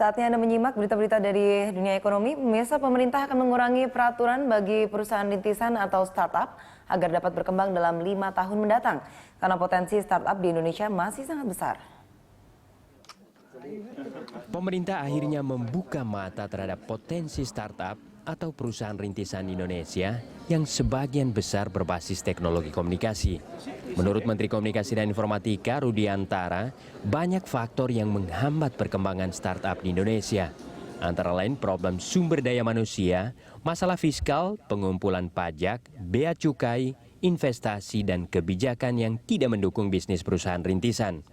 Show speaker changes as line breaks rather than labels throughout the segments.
Saatnya Anda menyimak berita-berita dari dunia ekonomi. Pemirsa, pemerintah akan mengurangi peraturan bagi perusahaan rintisan atau startup agar dapat berkembang dalam 5 tahun mendatang. Karena potensi startup di Indonesia masih sangat besar.
Pemerintah akhirnya membuka mata terhadap potensi startup atau perusahaan rintisan Indonesia yang sebagian besar berbasis teknologi komunikasi. Menurut Menteri Komunikasi dan Informatika Rudiantara, banyak faktor yang menghambat perkembangan startup di Indonesia. Antara lain problem sumber daya manusia, masalah fiskal, pengumpulan pajak, bea cukai, investasi, dan kebijakan yang tidak mendukung bisnis perusahaan rintisan.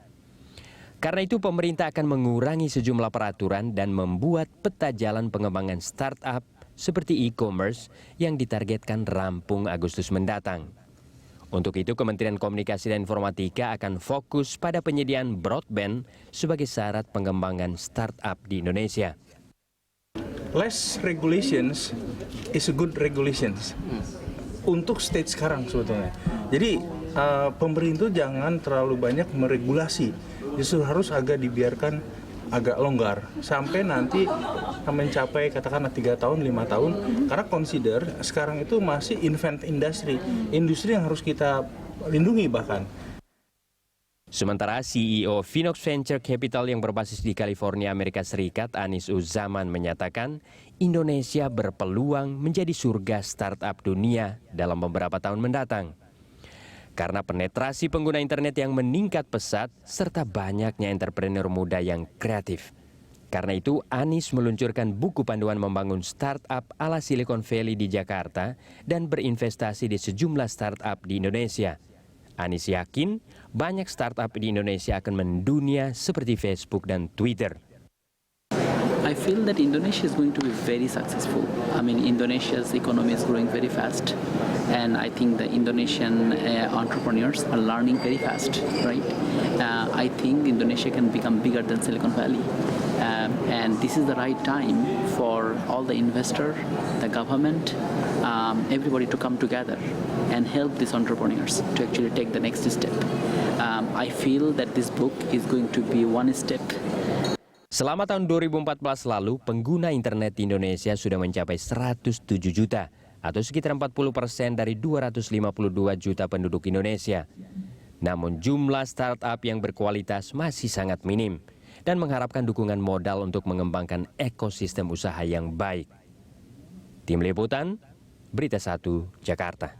Karena itu pemerintah akan mengurangi sejumlah peraturan dan membuat peta jalan pengembangan startup seperti e-commerce yang ditargetkan rampung Agustus mendatang. Untuk itu Kementerian Komunikasi dan Informatika akan fokus pada penyediaan broadband sebagai syarat pengembangan startup di Indonesia.
Less regulations is a good regulations untuk stage sekarang sebetulnya. Jadi pemerintah jangan terlalu banyak meregulasi, justru harus agak dibiarkan agak longgar sampai nanti mencapai katakanlah 3 tahun, 5 tahun. Karena consider sekarang itu masih infant industry yang harus kita lindungi bahkan.
Sementara CEO Vinox Venture Capital yang berbasis di California, Amerika Serikat, Anis Uzzaman menyatakan Indonesia berpeluang menjadi surga startup dunia dalam beberapa tahun mendatang. Karena penetrasi pengguna internet yang meningkat pesat serta banyaknya entrepreneur muda yang kreatif. Karena itu Anis meluncurkan buku panduan membangun startup ala Silicon Valley di Jakarta dan berinvestasi di sejumlah startup di Indonesia. Anis yakin banyak startup di Indonesia akan mendunia seperti Facebook dan Twitter.
I feel that Indonesia is going to be very successful. I mean, Indonesia's economy is growing very fast, and I think the Indonesian entrepreneurs are learning very fast, right? I think Indonesia can become bigger than Silicon Valley, and this is the right time for all the investors, the government, everybody to come together and help these entrepreneurs to actually take the next step. I feel that this book is going to be one step.
Selama tahun 2014 lalu, pengguna internet di Indonesia sudah mencapai 107 juta atau sekitar 40% dari 252 juta penduduk Indonesia. Namun jumlah startup yang berkualitas masih sangat minim dan mengharapkan dukungan modal untuk mengembangkan ekosistem usaha yang baik. Tim Liputan, Berita 1, Jakarta.